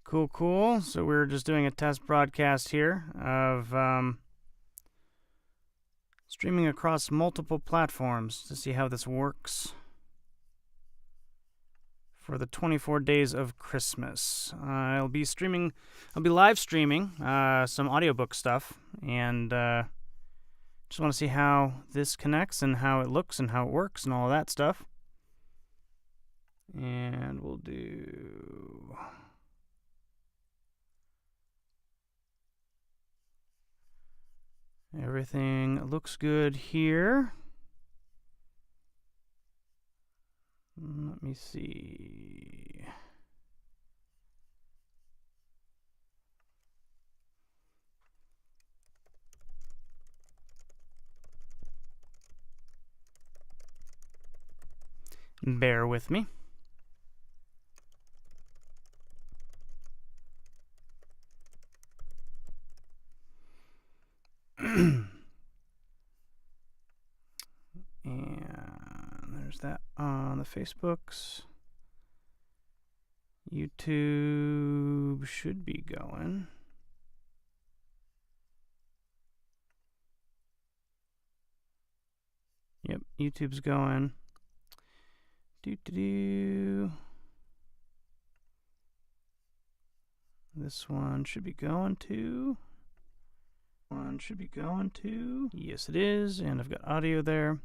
Cool, cool. So we're just doing a test broadcast here of streaming across multiple platforms to see how this works for the 24 days of Christmas. I'll be live streaming some audiobook stuff, and just want to see how this connects and how it looks and how it works and all of that stuff. And we'll do... Everything looks good here. Let me see. Bear with me. And there's that on the Facebooks. YouTube should be going. Yep, YouTube's going. This one should be going too. Yes, it is, and I've got audio there.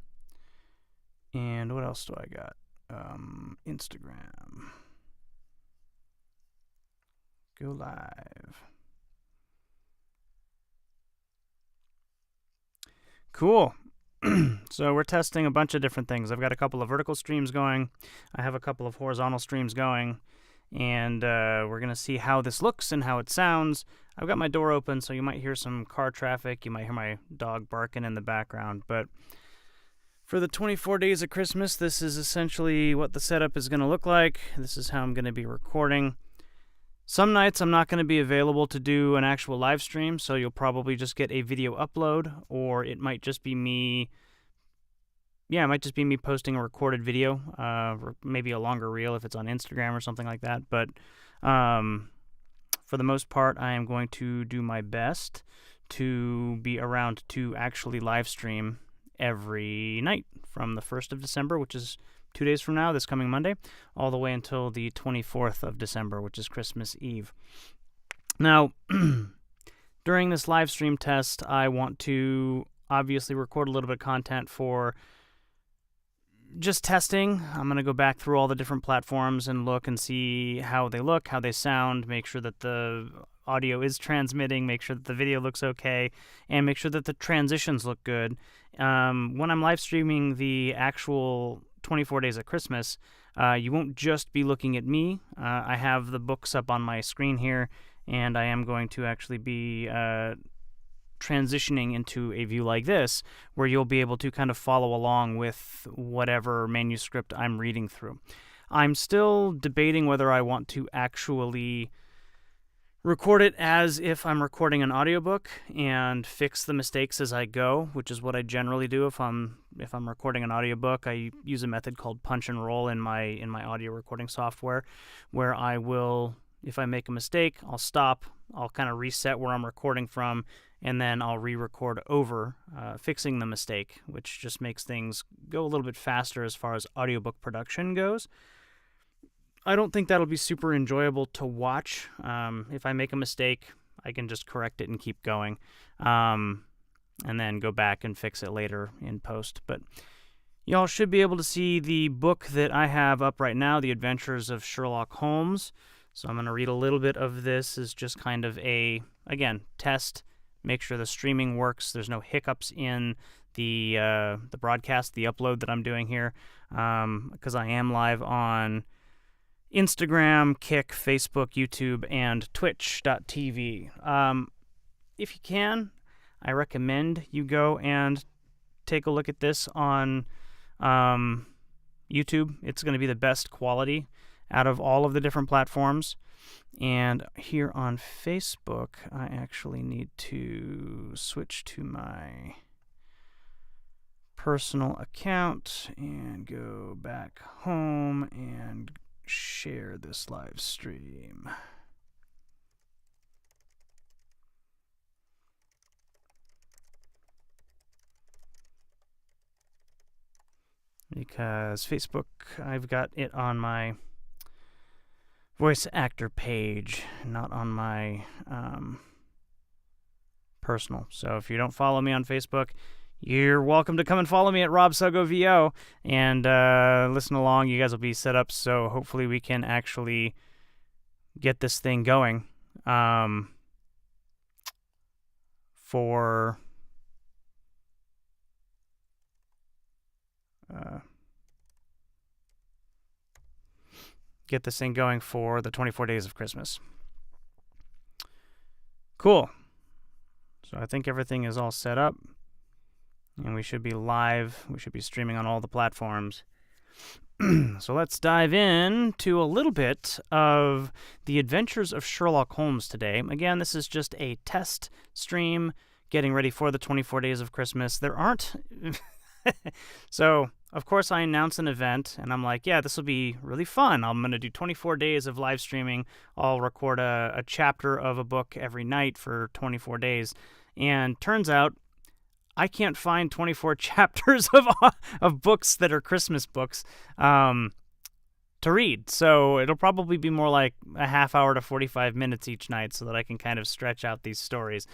And what else do I got? Instagram. Go live. Cool. So we're testing a bunch of different things. I've got a couple of vertical streams going. I have a couple of horizontal streams going. And we're going to see how this looks and how it sounds. I've got my door open, so you might hear some car traffic. You might hear my dog barking in the background. But for the 24 days of Christmas, this is essentially what the setup is going to look like. This is how I'm going to be recording. Some nights I'm not going to be available to do an actual live stream, so you'll probably just get a video upload, or it might just be me... Yeah, it might just be me posting a recorded video, or maybe a longer reel if it's on Instagram or something like that. But for the most part, I am going to do my best to be around to actually live stream every night from the 1st of December, which is 2 days from now, this coming Monday, all the way until the 24th of December, which is Christmas Eve. Now, during this live stream test, I want to obviously record a little bit of content for just testing. I'm going to go back through all the different platforms and look and see how they look, how they sound, make sure that the audio is transmitting, make sure that the video looks okay, and make sure that the transitions look good. When I'm live streaming the actual 24 days of Christmas, you won't just be looking at me. I have the books up on my screen here, and I am going to actually be transitioning into a view like this, where you'll be able to kind of follow along with whatever manuscript I'm reading through. I'm still debating whether I want to actually record it as if I'm recording an audiobook and fix the mistakes as I go, which is what I generally do if I'm recording an audiobook. I use a method called punch and roll in my audio recording software, where I will, if I make a mistake, I'll stop, I'll kind of reset where I'm recording from, and then I'll re-record over, fixing the mistake, which just makes things go a little bit faster as far as audiobook production goes. I don't think that'll be super enjoyable to watch. If I make a mistake, I can just correct it and keep going, and then go back and fix it later in post. But y'all should be able to see the book that I have up right now, The Adventures of Sherlock Holmes. So I'm going to read a little bit of this as just kind of a, again, test. Make sure the streaming works. There's no hiccups in the broadcast, the upload that I'm doing here, because I am live on Instagram, Kick, Facebook, YouTube, and Twitch.tv. If you can, I recommend you go and take a look at this on YouTube. It's going to be the best quality out of all of the different platforms. And here on Facebook, I actually need to switch to my personal account and go back home and share this live stream. because Facebook, I've got it on my voice actor page, not on my personal. So if you don't follow me on Facebook, you're welcome to come and follow me at RobSogoVO and listen along. You guys will be set up, so hopefully we can actually get this thing going for the 24 days of Christmas. Cool. So I think everything is all set up, and we should be live. We should be streaming on all the platforms. So let's dive in to a little bit of the adventures of Sherlock Holmes today. Again, this is just a test stream, getting ready for the 24 days of Christmas. There aren't... So, of course, I announced an event, and I'm like, yeah, this will be really fun. I'm going to do 24 days of live streaming. I'll record a chapter of a book every night for 24 days. And turns out, I can't find 24 chapters of books that are Christmas books to read. So it'll probably be more like a half hour to 45 minutes each night so that I can kind of stretch out these stories.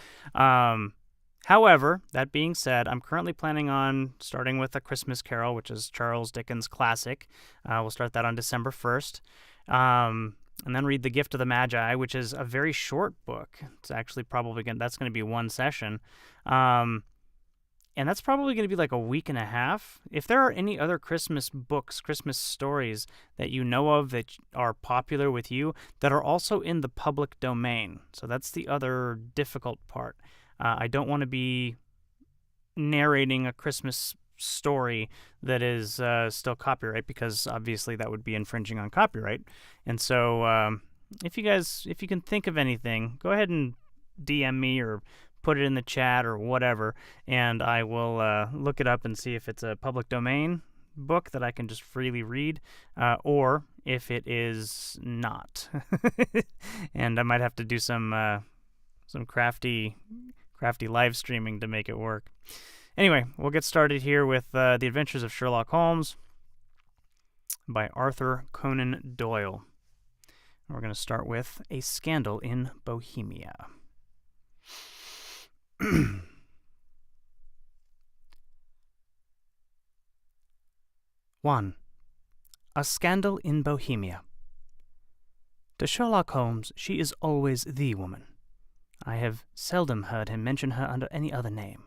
However, that being said, I'm currently planning on starting with A Christmas Carol, which is Charles Dickens' classic. We'll start that on December 1st. And then read The Gift of the Magi, which is a very short book. It's actually probably that's going to be one session. And that's probably going to be like a week and a half. If there are any other Christmas books, Christmas stories that you know of that are popular with you that are also in the public domain. So that's the other difficult part. I don't want to be narrating a Christmas story that is still copyright, because obviously that would be infringing on copyright. And so if you can think of anything, go ahead and DM me or put it in the chat or whatever, and I will look it up and see if it's a public domain book that I can just freely read, or if it is not. And I might have to do some crafty live streaming to make it work. Anyway, we'll get started here with The Adventures of Sherlock Holmes by Arthur Conan Doyle. We're going to start with A Scandal in Bohemia. 1. A Scandal in Bohemia. To Sherlock Holmes, she is always the woman. I have seldom heard him mention her under any other name.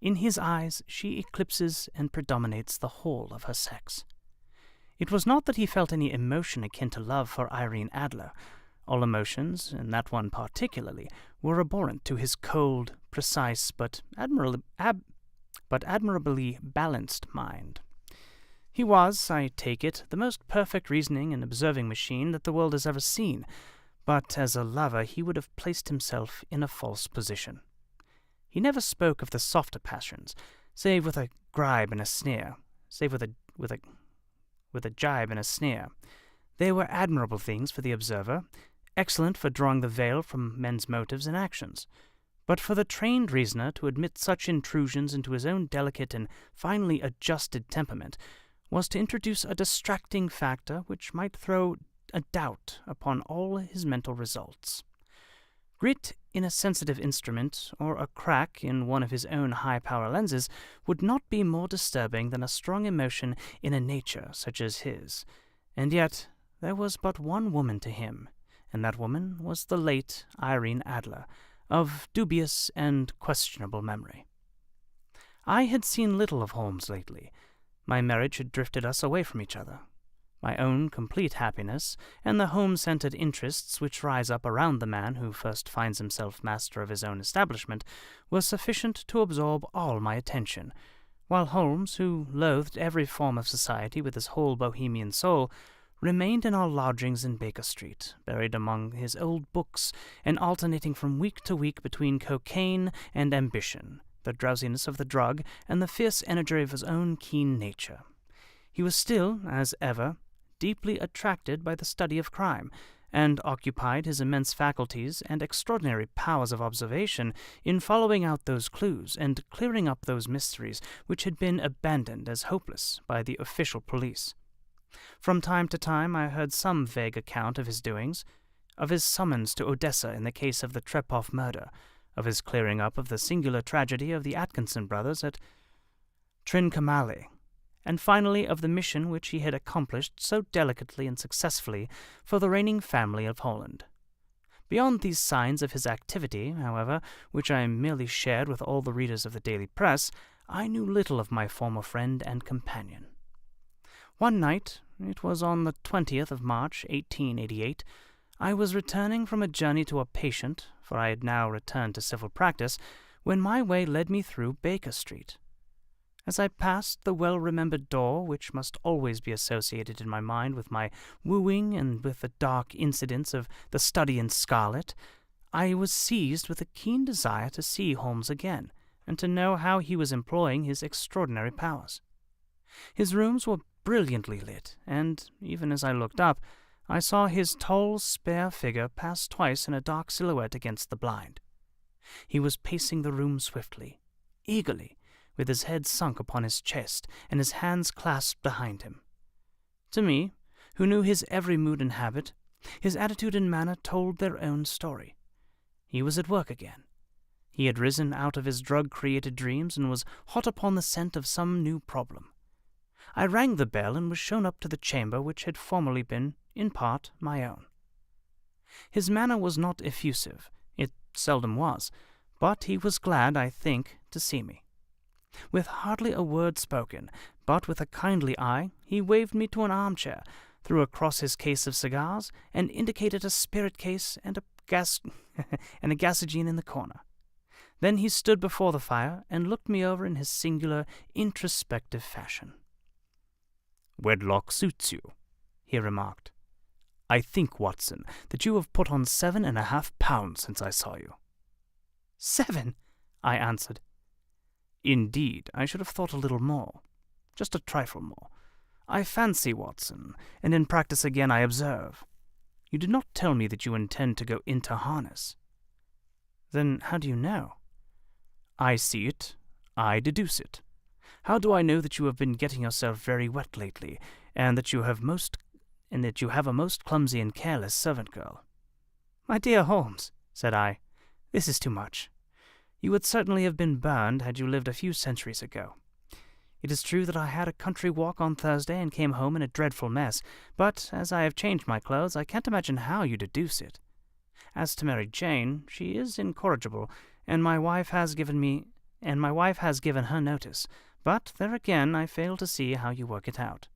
In his eyes, she eclipses and predominates the whole of her sex. It was not that he felt any emotion akin to love for Irene Adler. All emotions, and that one particularly, were abhorrent to his cold, precise, but admirably balanced mind. He was, I take it, the most perfect reasoning and observing machine that the world has ever seen, but as a lover he would have placed himself in a false position. He never spoke of the softer passions, save with a gibe and a sneer. They were admirable things for the observer, excellent for drawing the veil from men's motives and actions. But for the trained reasoner to admit such intrusions into his own delicate and finely adjusted temperament was to introduce a distracting factor which might throw a doubt upon all his mental results. Grit in a sensitive instrument, or a crack in one of his own high-power lenses, would not be more disturbing than a strong emotion in a nature such as his. And yet there was but one woman to him, and that woman was the late Irene Adler, of dubious and questionable memory. I had seen little of Holmes lately. My marriage had drifted us away from each other. My own complete happiness, and the home-centered interests which rise up around the man who first finds himself master of his own establishment, were sufficient to absorb all my attention, while Holmes, who loathed every form of society with his whole Bohemian soul, remained in our lodgings in Baker Street, buried among his old books, and alternating from week to week between cocaine and ambition, the drowsiness of the drug, and the fierce energy of his own keen nature. He was still, as ever, deeply attracted by the study of crime, and occupied his immense faculties and extraordinary powers of observation in following out those clues and clearing up those mysteries which had been abandoned as hopeless by the official police. From time to time I heard some vague account of his doings, of his summons to Odessa in the case of the Trepov murder, of his clearing up of the singular tragedy of the Atkinson brothers at Trincomalee, and finally of the mission which he had accomplished so delicately and successfully for the reigning family of Holland. Beyond these signs of his activity, however, which I merely shared with all the readers of the daily press, I knew little of my former friend and companion. One night, it was on the 20th of March, 1888, I was returning from a journey to a patient, for I had now returned to civil practice, when my way led me through Baker Street. As I passed the well-remembered door, which must always be associated in my mind with my wooing and with the dark incidents of the Study in Scarlet, I was seized with a keen desire to see Holmes again, and to know how he was employing his extraordinary powers. His rooms were brilliantly lit, and, even as I looked up, I saw his tall, spare figure pass twice in a dark silhouette against the blind. He was pacing the room swiftly, eagerly, with his head sunk upon his chest and his hands clasped behind him. To me, who knew his every mood and habit, his attitude and manner told their own story. He was at work again. He had risen out of his drug-created dreams and was hot upon the scent of some new problem. I rang the bell and was shown up to the chamber which had formerly been, in part, my own. His manner was not effusive. It seldom was, but he was glad, I think, to see me. With hardly a word spoken, but with a kindly eye, he waved me to an armchair, threw across his case of cigars, and indicated a spirit case and a gasogene in the corner. Then he stood before the fire and looked me over in his singular, introspective fashion. "Wedlock suits you," he remarked. "I think, Watson, that you have put on 7.5 pounds since I saw you." 7, I answered. "Indeed, I should have thought a little more. Just a trifle more. I fancy, Watson, and in practice again I observe. You did not tell me that you intend to go into harness." "Then how do you know?" "I see it. I deduce it. How do I know that you have been getting yourself very wet lately, and that you have a most clumsy and careless servant girl?" "My dear Holmes," said I, "this is too much. You would certainly have been burned had you lived a few centuries ago. It is true that I had a country walk on Thursday and came home in a dreadful mess, but as I have changed my clothes, I can't imagine how you deduce it. As to Mary Jane, she is incorrigible, and my wife has given her notice, but there again I fail to see how you work it out."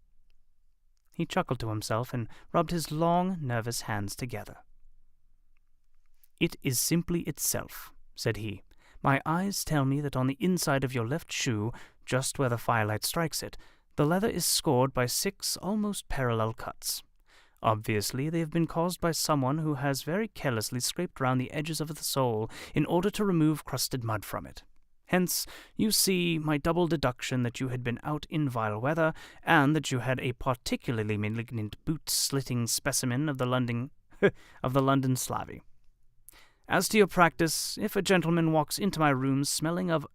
He chuckled to himself and rubbed his long, nervous hands together. "It is simply itself," said he. "My eyes tell me that on the inside of your left shoe, just where the firelight strikes it, the leather is scored by 6 almost parallel cuts. Obviously, they have been caused by someone who has very carelessly scraped round the edges of the sole in order to remove crusted mud from it. Hence, you see my double deduction that you had been out in vile weather, and that you had a particularly malignant boot-slitting specimen of the London slavey. As to your practice, if a gentleman walks into my rooms smelling of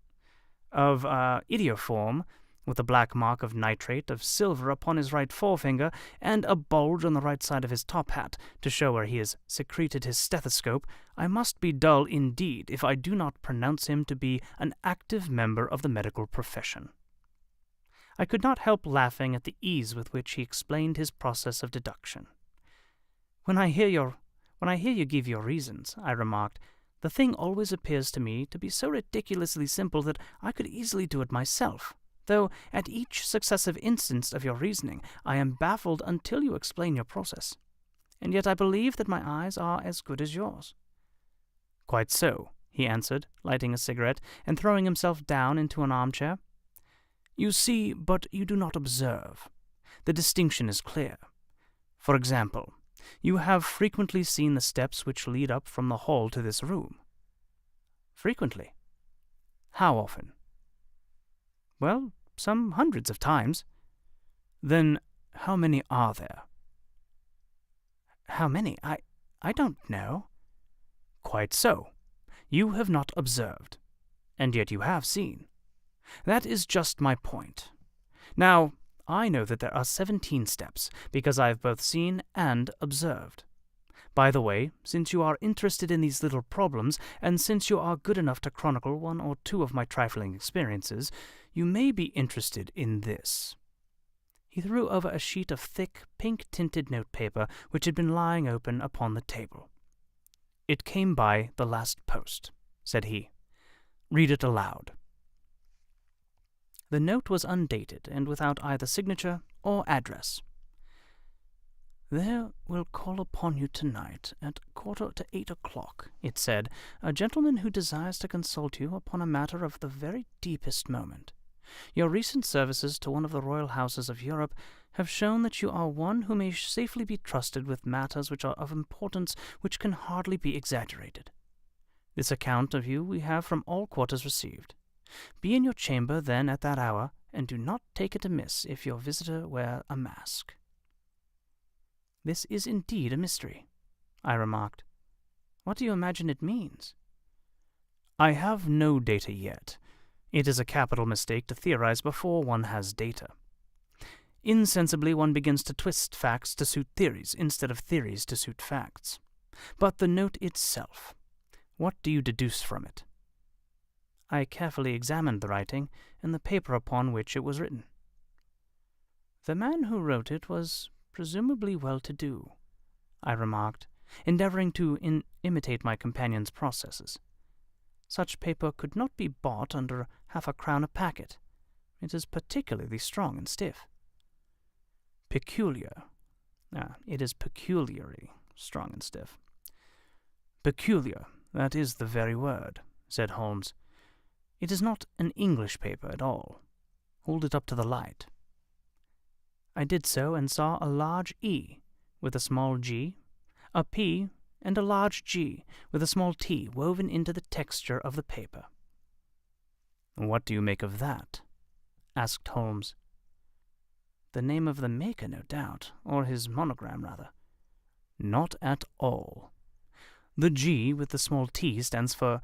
idioform, with a black mark of nitrate of silver upon his right forefinger, and a bulge on the right side of his top hat, to show where he has secreted his stethoscope, I must be dull indeed if I do not pronounce him to be an active member of the medical profession." I could not help laughing at the ease with which he explained his process of deduction. When I hear you give your reasons," I remarked, "the thing always appears to me to be so ridiculously simple that I could easily do it myself, though at each successive instance of your reasoning I am baffled until you explain your process. And yet I believe that my eyes are as good as yours." "Quite so," he answered, lighting a cigarette and throwing himself down into an armchair. "You see, but you do not observe. The distinction is clear. For example, you have frequently seen the steps which lead up from the hall to this room." "Frequently." "How often?" "Well, some hundreds of times." "Then how many are there?" "How many? I don't know. Quite so. You have not observed, and yet you have seen. That is just my point. Now, I know that there are 17 steps, because I have both seen and observed. By the way, since you are interested in these little problems, and since you are good enough to chronicle one or two of my trifling experiences, you may be interested in this. He threw over a sheet of thick, pink-tinted notepaper which had been lying open upon the table. It came by the last post, said he. Read it aloud. The note was undated and without either signature or address. There will call upon you tonight at 7:45, it said, a gentleman who desires to consult you upon a matter of the very deepest moment. Your recent services to one of the royal houses of Europe have shown that you are one who may safely be trusted with matters which are of importance which can hardly be exaggerated. This account of you we have from all quarters received. Be in your chamber then at that hour, and do not take it amiss if your visitor wear a mask. This is indeed a mystery, I remarked. What do you imagine it means? I have no data yet. It is a capital mistake to theorize before one has data. Insensibly one begins to twist facts to suit theories instead of theories to suit facts. But the note itself, what do you deduce from it? I carefully examined the writing and the paper upon which it was written. The man who wrote it was presumably well-to-do, I remarked, endeavoring to imitate my companion's processes. Such paper could not be bought under half-a-crown a packet. It is particularly strong and stiff. Peculiar. It is peculiarly strong and stiff. Peculiar, that is the very word, said Holmes. It is not an English paper at all. Hold it up to the light. I did so and saw a large E with a small g, a P, and a large G with a small t woven into the texture of the paper. What do you make of that? Asked Holmes. The name of the maker, no doubt, or his monogram, rather. Not at all. The G with the small t stands for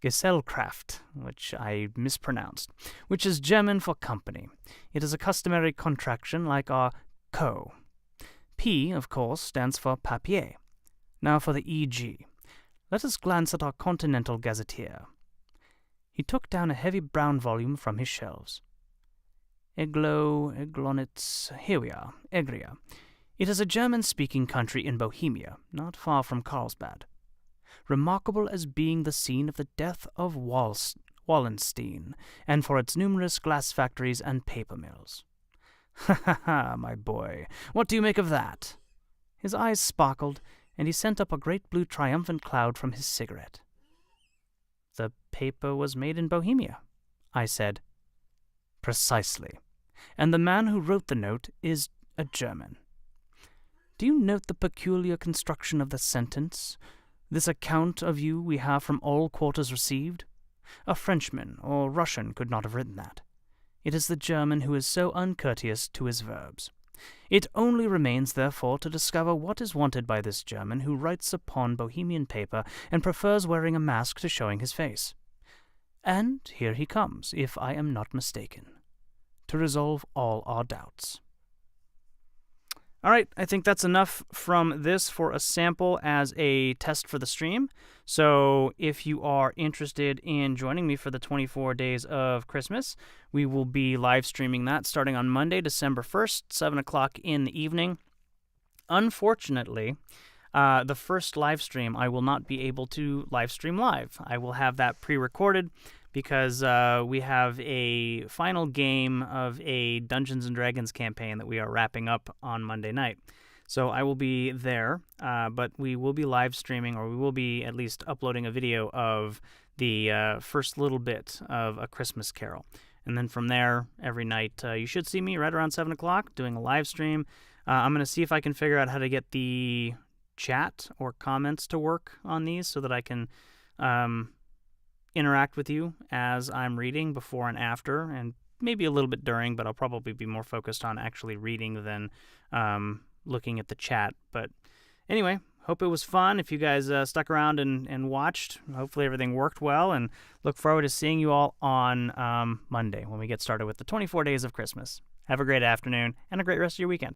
Gesellschaft, which I mispronounced, which is German for company. It is a customary contraction like our co. P, of course, stands for papier. Now for the EG. Let us glance at our Continental Gazetteer. He took down a heavy brown volume from his shelves. Eglonitz, here we are, Egria. It is a German-speaking country in Bohemia, not far from Carlsbad. Remarkable as being the scene of the death of Wallenstein, and for its numerous glass factories and paper mills. Ha ha ha, my boy, what do you make of that? His eyes sparkled, and he sent up a great blue triumphant cloud from his cigarette. The paper was made in Bohemia, I said. Precisely. And the man who wrote the note is a German. Do you note the peculiar construction of the sentence? This account of you we have from all quarters received? A Frenchman or Russian could not have written that. It is the German who is so uncourteous to his verbs. It only remains, therefore, to discover what is wanted by this German who writes upon Bohemian paper and prefers wearing a mask to showing his face. And here he comes, if I am not mistaken, to resolve all our doubts. All right, I think that's enough from this for a sample as a test for the stream. So if you are interested in joining me for the 24 days of Christmas, we will be live streaming that starting on Monday, December 1st, 7 o'clock in the evening. Unfortunately, the first live stream, I will not be able to live stream live. I will have that pre-recorded because we have a final game of a Dungeons & Dragons campaign that we are wrapping up on Monday night. So I will be there, but we will be live streaming, or we will be at least uploading a video of the first little bit of A Christmas Carol. And then from there, every night, you should see me right around 7 o'clock doing a live stream. I'm going to see if I can figure out how to get the chat or comments to work on these so that I can interact with you as I'm reading before and after, and maybe a little bit during, but I'll probably be more focused on actually reading than looking at the chat. But anyway, hope it was fun. If you guys stuck around and watched, hopefully everything worked well, and look forward to seeing you all on Monday when we get started with the 24 Days of Christmas. Have a great afternoon and a great rest of your weekend.